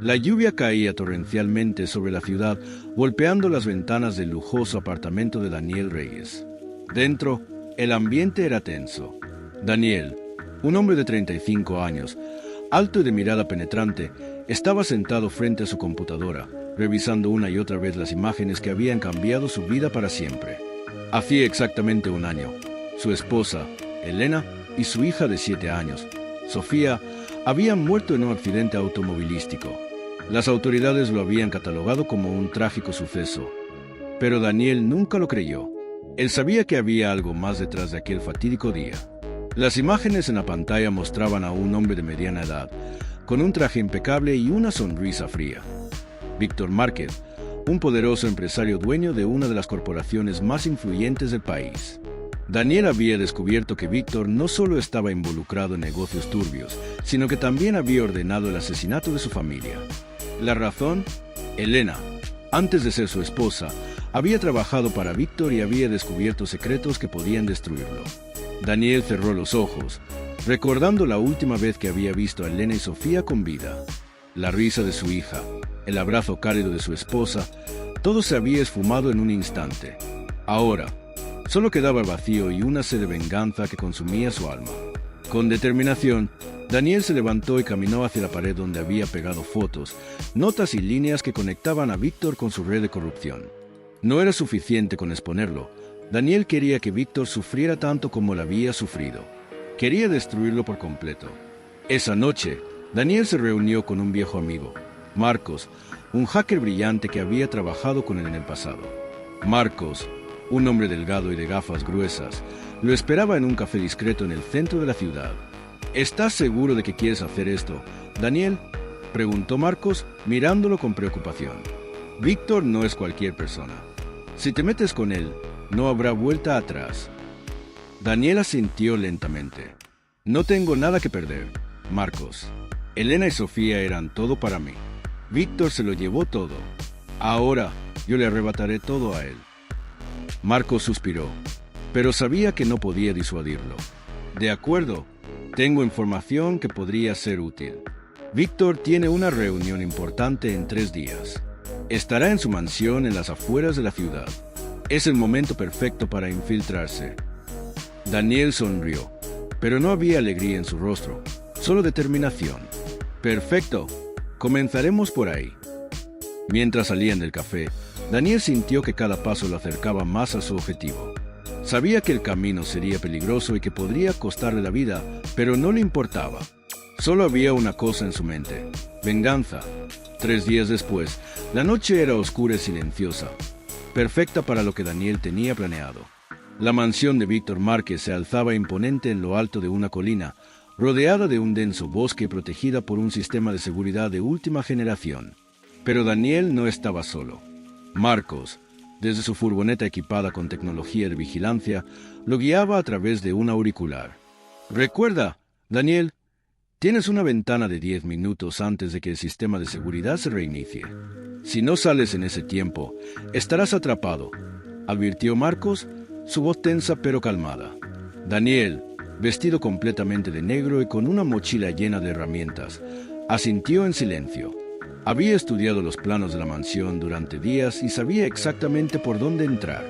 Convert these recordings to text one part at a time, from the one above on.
La lluvia caía torrencialmente sobre la ciudad, golpeando las ventanas del lujoso apartamento de Daniel Reyes. Dentro, el ambiente era tenso. Daniel, un hombre de 35 años, alto y de mirada penetrante, estaba sentado frente a su computadora, revisando una y otra vez las imágenes que habían cambiado su vida para siempre. Hacía exactamente un año, su esposa, Elena, y su hija de 7 años, Sofía, habían muerto en un accidente automovilístico. Las autoridades lo habían catalogado como un trágico suceso, pero Daniel nunca lo creyó. Él sabía que había algo más detrás de aquel fatídico día. Las imágenes en la pantalla mostraban a un hombre de mediana edad, con un traje impecable y una sonrisa fría. Víctor Márquez, un poderoso empresario dueño de una de las corporaciones más influyentes del país. Daniel había descubierto que Víctor no solo estaba involucrado en negocios turbios, sino que también había ordenado el asesinato de su familia. La razón, Elena, antes de ser su esposa, había trabajado para Víctor y había descubierto secretos que podían destruirlo. Daniel cerró los ojos, recordando la última vez que había visto a Elena y Sofía con vida. La risa de su hija, el abrazo cálido de su esposa, todo se había esfumado en un instante. Ahora, solo quedaba el vacío y una sed de venganza que consumía su alma. Con determinación, Daniel se levantó y caminó hacia la pared donde había pegado fotos, notas y líneas que conectaban a Víctor con su red de corrupción. No era suficiente con exponerlo. Daniel quería que Víctor sufriera tanto como lo había sufrido. Quería destruirlo por completo. Esa noche, Daniel se reunió con un viejo amigo, Marcos, un hacker brillante que había trabajado con él en el pasado. Marcos, un hombre delgado y de gafas gruesas, lo esperaba en un café discreto en el centro de la ciudad. ¿Estás seguro de que quieres hacer esto, Daniel?, preguntó Marcos, mirándolo con preocupación. Víctor no es cualquier persona. Si te metes con él, no habrá vuelta atrás. Daniel asintió lentamente. No tengo nada que perder, Marcos. Elena y Sofía eran todo para mí. Víctor se lo llevó todo. Ahora yo le arrebataré todo a él. Marcos suspiró, pero sabía que no podía disuadirlo. De acuerdo, tengo información que podría ser útil. Víctor tiene una reunión importante en 3 días. Estará en su mansión en las afueras de la ciudad. Es el momento perfecto para infiltrarse. Daniel sonrió, pero no había alegría en su rostro, solo determinación. Perfecto, comenzaremos por ahí. Mientras salían del café, Daniel sintió que cada paso lo acercaba más a su objetivo. Sabía que el camino sería peligroso y que podría costarle la vida, pero no le importaba. Solo había una cosa en su mente: venganza. 3 días después, la noche era oscura y silenciosa, perfecta para lo que Daniel tenía planeado. La mansión de Víctor Márquez se alzaba imponente en lo alto de una colina, rodeada de un denso bosque y protegida por un sistema de seguridad de última generación. Pero Daniel no estaba solo. Marcos, desde su furgoneta equipada con tecnología de vigilancia, lo guiaba a través de un auricular. Recuerda, Daniel, tienes una ventana de 10 minutos antes de que el sistema de seguridad se reinicie. Si no sales en ese tiempo, estarás atrapado, advirtió Marcos, su voz tensa pero calmada. Daniel, vestido completamente de negro y con una mochila llena de herramientas, asintió en silencio. Había estudiado los planos de la mansión durante días y sabía exactamente por dónde entrar.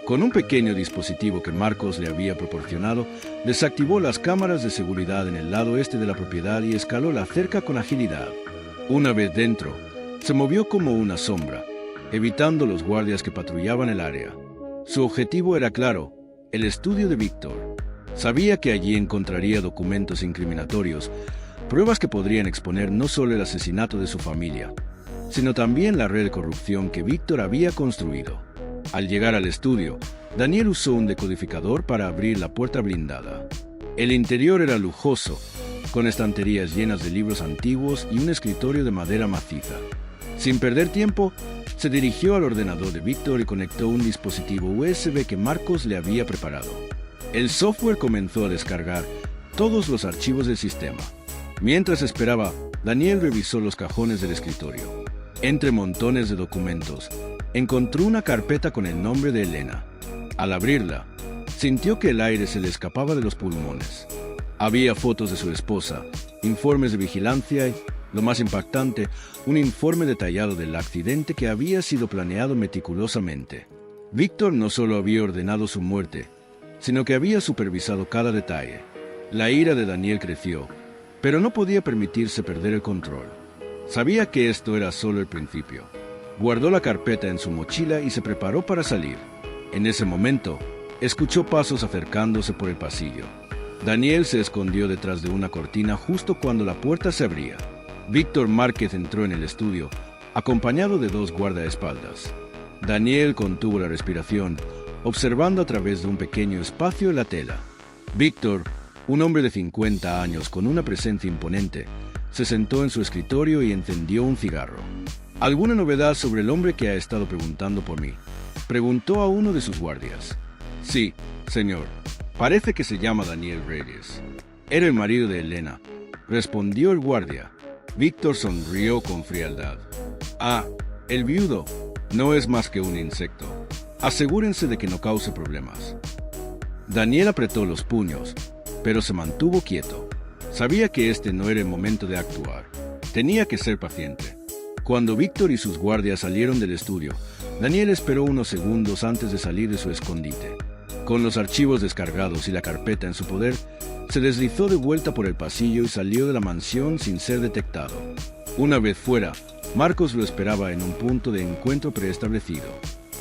Con un pequeño dispositivo que Marcos le había proporcionado, desactivó las cámaras de seguridad en el lado este de la propiedad y escaló la cerca con agilidad. Una vez dentro, se movió como una sombra, evitando los guardias que patrullaban el área. Su objetivo era claro: el estudio de Víctor. Sabía que allí encontraría documentos incriminatorios, pruebas que podrían exponer no solo el asesinato de su familia, sino también la red de corrupción que Víctor había construido. Al llegar al estudio, Daniel usó un decodificador para abrir la puerta blindada. El interior era lujoso, con estanterías llenas de libros antiguos y un escritorio de madera maciza. Sin perder tiempo, se dirigió al ordenador de Víctor y conectó un dispositivo USB que Marcos le había preparado. El software comenzó a descargar todos los archivos del sistema. Mientras esperaba, Daniel revisó los cajones del escritorio. Entre montones de documentos, encontró una carpeta con el nombre de Elena. Al abrirla, sintió que el aire se le escapaba de los pulmones. Había fotos de su esposa, informes de vigilancia Lo más impactante, un informe detallado del accidente que había sido planeado meticulosamente. Víctor no solo había ordenado su muerte, sino que había supervisado cada detalle. La ira de Daniel creció, pero no podía permitirse perder el control. Sabía que esto era solo el principio. Guardó la carpeta en su mochila y se preparó para salir. En ese momento, escuchó pasos acercándose por el pasillo. Daniel se escondió detrás de una cortina justo cuando la puerta se abría. Víctor Márquez entró en el estudio, acompañado de 2 guardaespaldas. Daniel contuvo la respiración, observando a través de un pequeño espacio en la tela. Víctor, un hombre de 50 años con una presencia imponente, se sentó en su escritorio y encendió un cigarro. ¿Alguna novedad sobre el hombre que ha estado preguntando por mí?, preguntó a uno de sus guardias. Sí, señor. Parece que se llama Daniel Reyes. Era el marido de Elena, respondió el guardia. Víctor sonrió con frialdad. Ah, el viudo. No es más que un insecto. Asegúrense de que no cause problemas. Daniel apretó los puños, pero se mantuvo quieto. Sabía que este no era el momento de actuar. Tenía que ser paciente. Cuando Víctor y sus guardias salieron del estudio, Daniel esperó unos segundos antes de salir de su escondite. Con los archivos descargados y la carpeta en su poder, se deslizó de vuelta por el pasillo y salió de la mansión sin ser detectado. Una vez fuera, Marcos lo esperaba en un punto de encuentro preestablecido.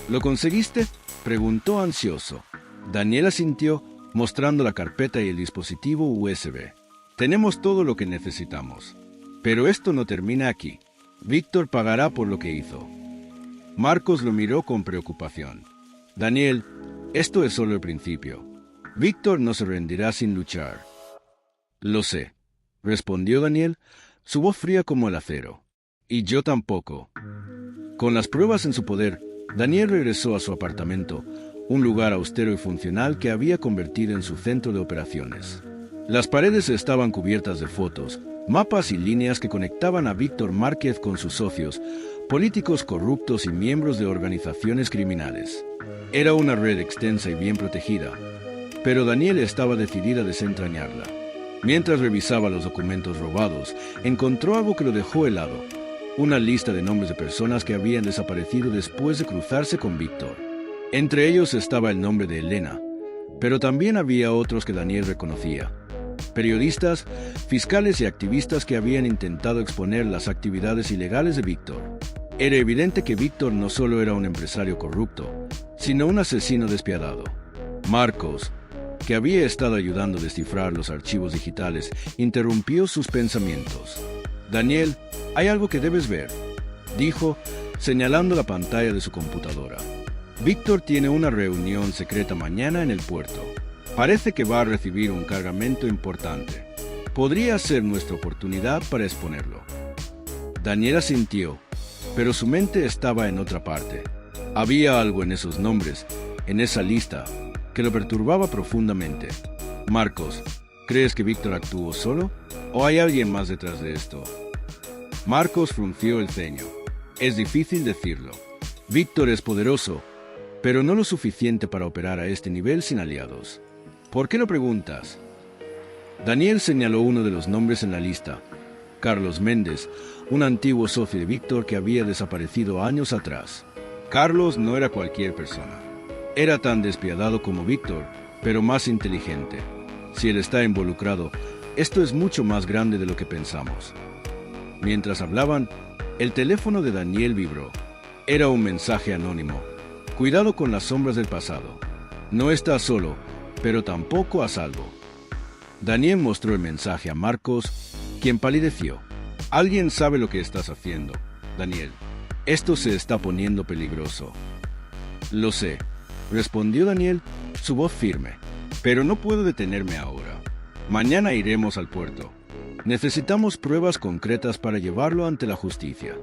¿Lo conseguiste?, preguntó ansioso. Daniel asintió, mostrando la carpeta y el dispositivo USB. Tenemos todo lo que necesitamos. Pero esto no termina aquí. Víctor pagará por lo que hizo. Marcos lo miró con preocupación. Daniel, esto es solo el principio. Víctor no se rendirá sin luchar. Lo sé, respondió Daniel, su voz fría como el acero. Y yo tampoco. Con las pruebas en su poder, Daniel regresó a su apartamento, un lugar austero y funcional que había convertido en su centro de operaciones. Las paredes estaban cubiertas de fotos, mapas y líneas que conectaban a Víctor Márquez con sus socios, políticos corruptos y miembros de organizaciones criminales. Era una red extensa y bien protegida, pero Daniel estaba decidida a desentrañarla. Mientras revisaba los documentos robados, encontró algo que lo dejó helado: una lista de nombres de personas que habían desaparecido después de cruzarse con Víctor. Entre ellos estaba el nombre de Elena, pero también había otros que Daniel reconocía: periodistas, fiscales y activistas que habían intentado exponer las actividades ilegales de Víctor. Era evidente que Víctor no solo era un empresario corrupto, sino un asesino despiadado. Marcos, que había estado ayudando a descifrar los archivos digitales, interrumpió sus pensamientos. Daniel, hay algo que debes ver, dijo, señalando la pantalla de su computadora. Víctor tiene una reunión secreta mañana en el puerto. Parece que va a recibir un cargamento importante. Podría ser nuestra oportunidad para exponerlo. Daniel asintió, pero su mente estaba en otra parte. Había algo en esos nombres, en esa lista, que lo perturbaba profundamente. Marcos, ¿crees que Víctor actuó solo? ¿O hay alguien más detrás de esto? Marcos frunció el ceño. Es difícil decirlo. Víctor es poderoso, pero no lo suficiente para operar a este nivel sin aliados. ¿Por qué lo preguntas? Daniel señaló uno de los nombres en la lista: Carlos Méndez, un antiguo socio de Víctor que había desaparecido años atrás. Carlos no era cualquier persona. Era tan despiadado como Víctor, pero más inteligente. Si él está involucrado, esto es mucho más grande de lo que pensamos. Mientras hablaban, el teléfono de Daniel vibró. Era un mensaje anónimo. Cuidado con las sombras del pasado. No estás solo, pero tampoco a salvo. Daniel mostró el mensaje a Marcos, quien palideció. Alguien sabe lo que estás haciendo, Daniel. Esto se está poniendo peligroso. Lo sé, respondió Daniel, su voz firme. Pero no puedo detenerme ahora. Mañana iremos al puerto. Necesitamos pruebas concretas para llevarlo ante la justicia.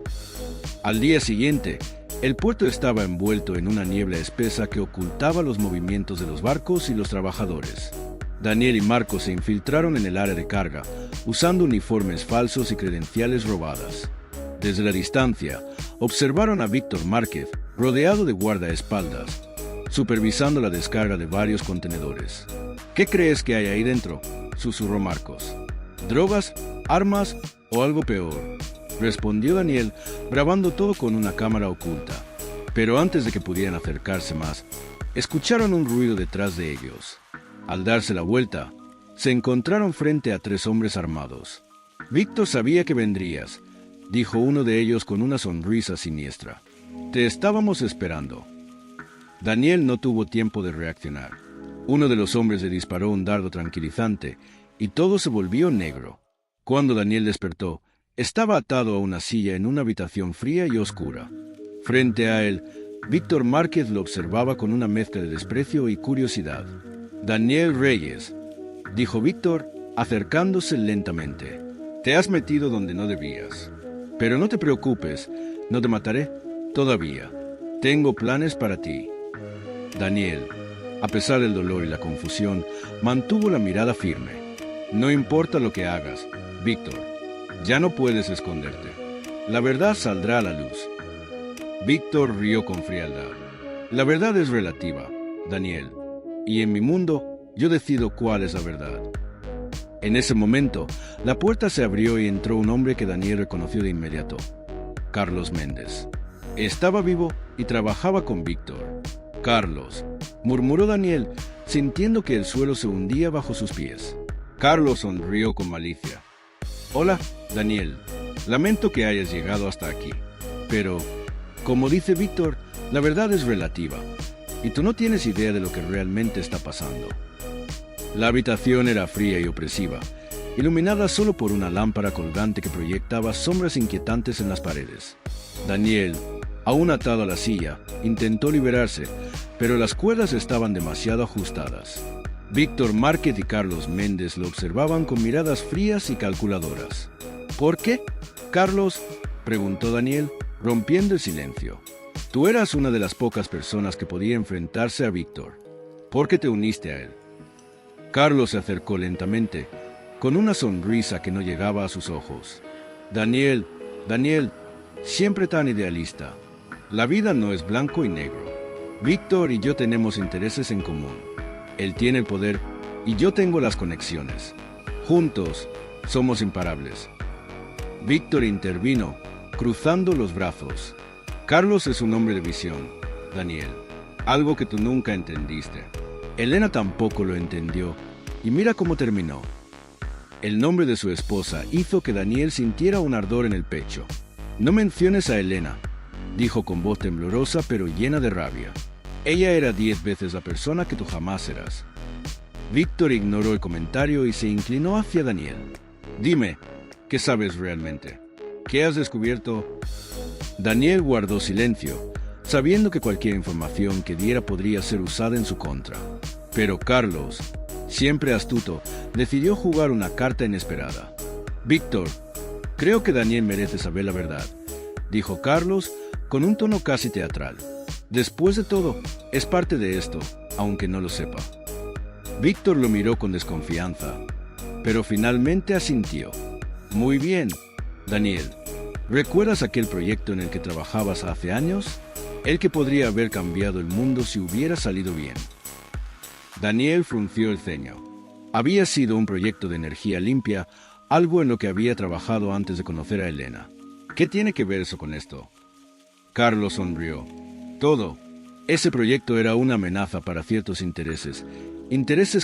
Al día siguiente, el puerto estaba envuelto en una niebla espesa que ocultaba los movimientos de los barcos y los trabajadores. Daniel y Marcos se infiltraron en el área de carga, usando uniformes falsos y credenciales robadas. Desde la distancia, observaron a Víctor Márquez, rodeado de guardaespaldas, supervisando la descarga de varios contenedores. ¿Qué crees que hay ahí dentro?, susurró Marcos. ¿Drogas? ¿Armas? O algo peor, respondió Daniel, grabando todo con una cámara oculta. Pero antes de que pudieran acercarse más, escucharon un ruido detrás de ellos. Al darse la vuelta, se encontraron frente a 3 hombres armados. «Víctor sabía que vendrías», dijo uno de ellos con una sonrisa siniestra. «Te estábamos esperando». Daniel no tuvo tiempo de reaccionar. Uno de los hombres le disparó un dardo tranquilizante y todo se volvió negro. Cuando Daniel despertó, estaba atado a una silla en una habitación fría y oscura. Frente a él, Víctor Márquez lo observaba con una mezcla de desprecio y curiosidad. «Daniel Reyes», dijo Víctor, acercándose lentamente. «Te has metido donde no debías. Pero no te preocupes, no te mataré todavía. Tengo planes para ti». Daniel, a pesar del dolor y la confusión, mantuvo la mirada firme. «No importa lo que hagas, Víctor, ya no puedes esconderte. La verdad saldrá a la luz». Víctor rió con frialdad. «La verdad es relativa, Daniel, y en mi mundo yo decido cuál es la verdad». En ese momento, la puerta se abrió y entró un hombre que Daniel reconoció de inmediato. Carlos Méndez. Estaba vivo y trabajaba con Víctor. «Carlos», murmuró Daniel, sintiendo que el suelo se hundía bajo sus pies. Carlos sonrió con malicia. «Hola, Daniel. Lamento que hayas llegado hasta aquí. Pero, como dice Víctor, la verdad es relativa, y tú no tienes idea de lo que realmente está pasando». La habitación era fría y opresiva, iluminada solo por una lámpara colgante que proyectaba sombras inquietantes en las paredes. Daniel, aún atado a la silla, intentó liberarse, pero las cuerdas estaban demasiado ajustadas. Víctor Márquez y Carlos Méndez lo observaban con miradas frías y calculadoras. «¿Por qué, Carlos?», preguntó Daniel, rompiendo el silencio. «Tú eras una de las pocas personas que podía enfrentarse a Víctor. ¿Por qué te uniste a él?». Carlos se acercó lentamente, con una sonrisa que no llegaba a sus ojos. «Daniel, siempre tan idealista. La vida no es blanco y negro. Víctor y yo tenemos intereses en común. Él tiene el poder y yo tengo las conexiones. Juntos somos imparables». Víctor intervino, cruzando los brazos. «Carlos es un hombre de visión, Daniel. Algo que tú nunca entendiste. Elena tampoco lo entendió, y mira cómo terminó». El nombre de su esposa hizo que Daniel sintiera un ardor en el pecho. «No menciones a Elena», dijo con voz temblorosa pero llena de rabia. «Ella era 10 veces la persona que tú jamás serás». Víctor ignoró el comentario y se inclinó hacia Daniel. «Dime, ¿qué sabes realmente? ¿Qué has descubierto?» Daniel guardó silencio, sabiendo que cualquier información que diera podría ser usada en su contra. Pero Carlos, siempre astuto, decidió jugar una carta inesperada. «Víctor, creo que Daniel merece saber la verdad», dijo Carlos con un tono casi teatral. «Después de todo, es parte de esto, aunque no lo sepa». Víctor lo miró con desconfianza, pero finalmente asintió. «Muy bien, Daniel. ¿Recuerdas aquel proyecto en el que trabajabas hace años? El que podría haber cambiado el mundo si hubiera salido bien». Daniel frunció el ceño. Había sido un proyecto de energía limpia, algo en lo que había trabajado antes de conocer a Elena. ¿Qué tiene que ver eso con esto? Carlos sonrió. «Todo. Ese proyecto era una amenaza para ciertos intereses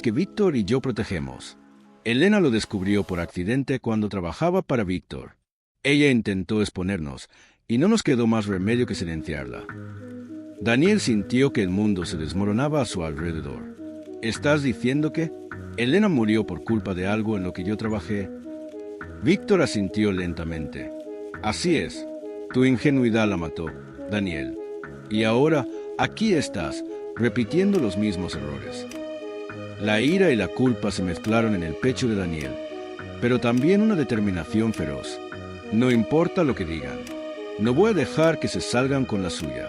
que Víctor y yo protegemos. Elena lo descubrió por accidente cuando trabajaba para Víctor. Ella intentó exponernos, y no nos quedó más remedio que silenciarla». Daniel sintió que el mundo se desmoronaba a su alrededor. «¿Estás diciendo que Elena murió por culpa de algo en lo que yo trabajé?» Víctor asintió lentamente. «Así es. Tu ingenuidad la mató, Daniel. Y ahora aquí estás, repitiendo los mismos errores». La ira y la culpa se mezclaron en el pecho de Daniel, pero también una determinación feroz. «No importa lo que digan. No voy a dejar que se salgan con la suya».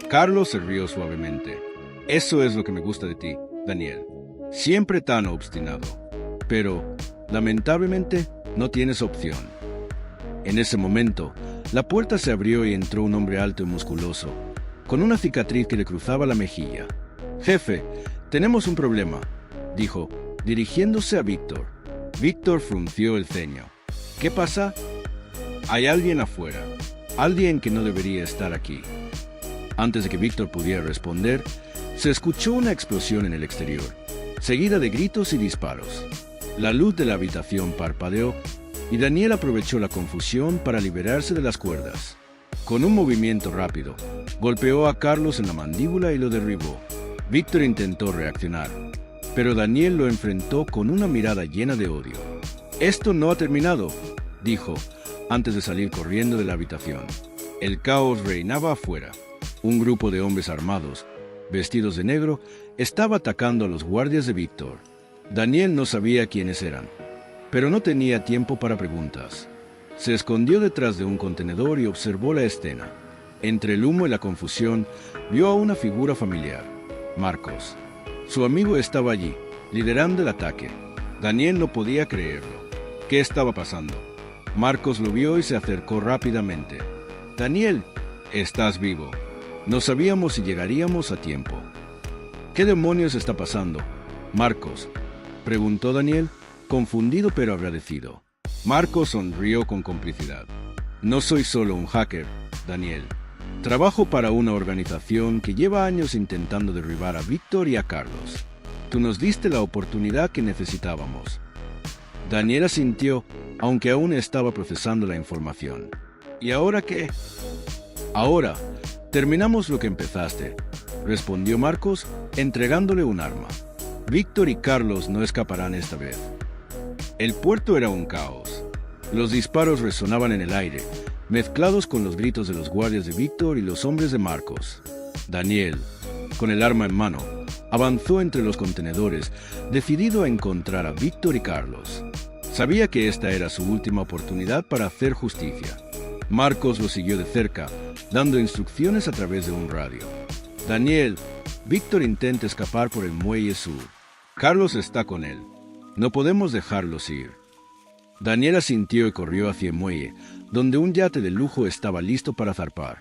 Carlos se rió suavemente. «Eso es lo que me gusta de ti, Daniel. Siempre tan obstinado. Pero, lamentablemente, no tienes opción». En ese momento, la puerta se abrió y entró un hombre alto y musculoso, con una cicatriz que le cruzaba la mejilla. «Jefe, tenemos un problema», dijo, dirigiéndose a Víctor. Víctor frunció el ceño. ¿Qué pasa? Hay alguien afuera. Alguien que no debería estar aquí. Antes de que Víctor pudiera responder, se escuchó una explosión en el exterior, seguida de gritos y disparos. La luz de la habitación parpadeó y Daniel aprovechó la confusión para liberarse de las cuerdas. Con un movimiento rápido, golpeó a Carlos en la mandíbula y lo derribó. Víctor intentó reaccionar, pero Daniel lo enfrentó con una mirada llena de odio. «Esto no ha terminado», dijo, antes de salir corriendo de la habitación. El caos reinaba afuera. Un grupo de hombres armados, vestidos de negro, estaba atacando a los guardias de Víctor. Daniel no sabía quiénes eran, pero no tenía tiempo para preguntas. Se escondió detrás de un contenedor y observó la escena. Entre el humo y la confusión, vio a una figura familiar, Marcos. Su amigo estaba allí, liderando el ataque. Daniel no podía creerlo. ¿Qué estaba pasando? Marcos lo vio y se acercó rápidamente. «Daniel, estás vivo. No sabíamos si llegaríamos a tiempo». «¿Qué demonios está pasando, Marcos?», preguntó Daniel, confundido pero agradecido. Marcos sonrió con complicidad. «No soy solo un hacker, Daniel. Trabajo para una organización que lleva años intentando derribar a Víctor y a Carlos. Tú nos diste la oportunidad que necesitábamos». Daniel asintió, aunque aún estaba procesando la información. «¿Y ahora qué?». «Ahora, terminamos lo que empezaste», respondió Marcos, entregándole un arma. «Víctor y Carlos no escaparán esta vez». El puerto era un caos. Los disparos resonaban en el aire, mezclados con los gritos de los guardias de Víctor y los hombres de Marcos. Daniel, con el arma en mano, avanzó entre los contenedores, decidido a encontrar a Víctor y Carlos. Sabía que esta era su última oportunidad para hacer justicia. Marcos lo siguió de cerca, dando instrucciones a través de un radio. «Daniel, Víctor intenta escapar por el muelle sur. Carlos está con él. No podemos dejarlos ir». Daniel asintió y corrió hacia el muelle, donde un yate de lujo estaba listo para zarpar.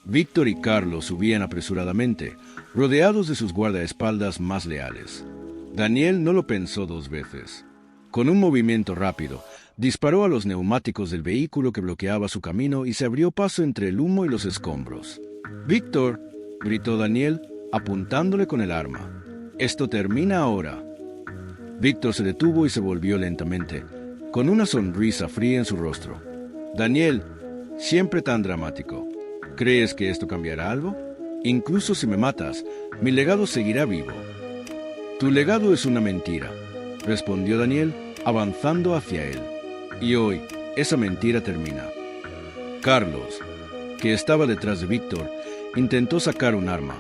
Víctor y Carlos subían apresuradamente, rodeados de sus guardaespaldas más leales. Daniel no lo pensó dos veces. Con un movimiento rápido, disparó a los neumáticos del vehículo que bloqueaba su camino y se abrió paso entre el humo y los escombros. «¡Víctor!», gritó Daniel, apuntándole con el arma. «Esto termina ahora». Víctor se detuvo y se volvió lentamente, con una sonrisa fría en su rostro. «Daniel, siempre tan dramático. ¿Crees que esto cambiará algo? Incluso si me matas, mi legado seguirá vivo». «Tu legado es una mentira», respondió Daniel, avanzando hacia él. «Y hoy, esa mentira termina». Carlos, que estaba detrás de Víctor, intentó sacar un arma,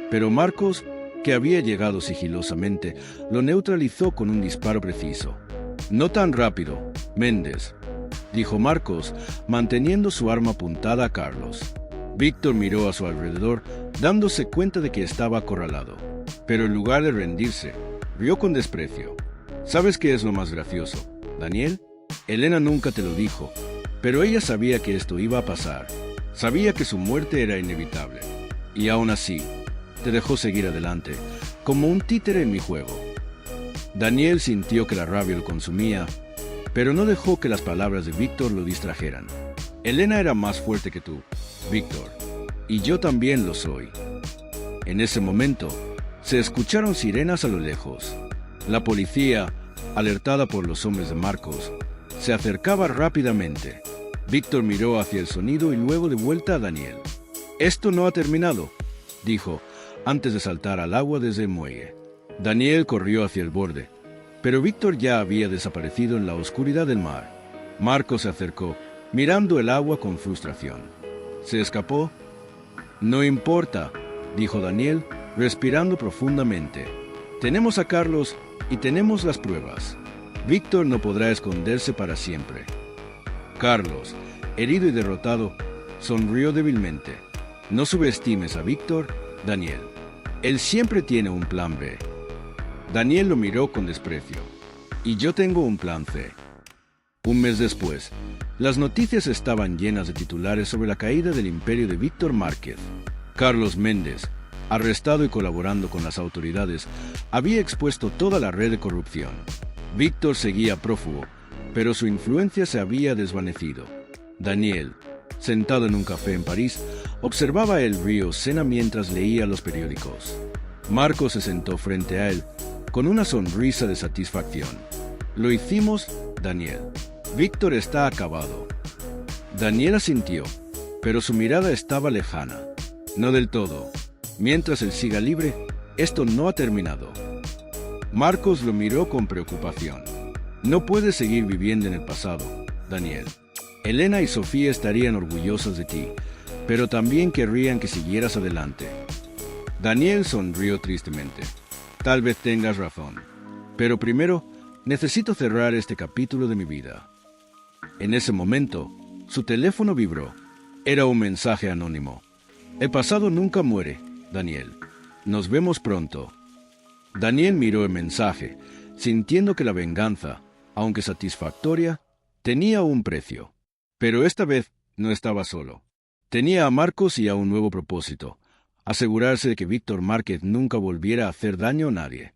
pero Marcos, que había llegado sigilosamente, lo neutralizó con un disparo preciso. «No tan rápido, Méndez», dijo Marcos, manteniendo su arma apuntada a Carlos. Víctor miró a su alrededor, dándose cuenta de que estaba acorralado. Pero en lugar de rendirse, rió con desprecio. «¿Sabes qué es lo más gracioso, Daniel? Elena nunca te lo dijo, pero ella sabía que esto iba a pasar. Sabía que su muerte era inevitable. Y aún así, te dejó seguir adelante, como un títere en mi juego». Daniel sintió que la rabia lo consumía, pero no dejó que las palabras de Víctor lo distrajeran. «Elena era más fuerte que tú, Víctor, y yo también lo soy». En ese momento, se escucharon sirenas a lo lejos. La policía, alertada por los hombres de Marcos, se acercaba rápidamente. Víctor miró hacia el sonido y luego de vuelta a Daniel. «Esto no ha terminado», dijo, antes de saltar al agua desde el muelle. Daniel corrió hacia el borde, pero Víctor ya había desaparecido en la oscuridad del mar. Marcos se acercó, mirando el agua con frustración. «¿Se escapó?». «No importa», dijo Daniel, respirando profundamente. «Tenemos a Carlos y tenemos las pruebas. Víctor no podrá esconderse para siempre». Carlos, herido y derrotado, sonrió débilmente. «No subestimes a Víctor, Daniel. Él siempre tiene un plan B». Daniel lo miró con desprecio. «Y yo tengo un plan C». Un mes después, las noticias estaban llenas de titulares sobre la caída del imperio de Víctor Márquez. Carlos Méndez, arrestado y colaborando con las autoridades, había expuesto toda la red de corrupción. Víctor seguía prófugo, pero su influencia se había desvanecido. Daniel, sentado en un café en París, observaba el río Sena mientras leía los periódicos. Marcos se sentó frente a él, con una sonrisa de satisfacción. «Lo hicimos, Daniel. Víctor está acabado». Daniel asintió, pero su mirada estaba lejana. «No del todo. Mientras él siga libre, esto no ha terminado». Marcos lo miró con preocupación. «No puedes seguir viviendo en el pasado, Daniel. Elena y Sofía estarían orgullosas de ti, pero también querrían que siguieras adelante». Daniel sonrió tristemente. «Tal vez tengas razón, pero primero necesito cerrar este capítulo de mi vida». En ese momento, su teléfono vibró. Era un mensaje anónimo. «El pasado nunca muere, Daniel. Nos vemos pronto». Daniel miró el mensaje, sintiendo que la venganza, aunque satisfactoria, tenía un precio. Pero esta vez no estaba solo. Tenía a Marcos y a un nuevo propósito: asegurarse de que Víctor Márquez nunca volviera a hacer daño a nadie.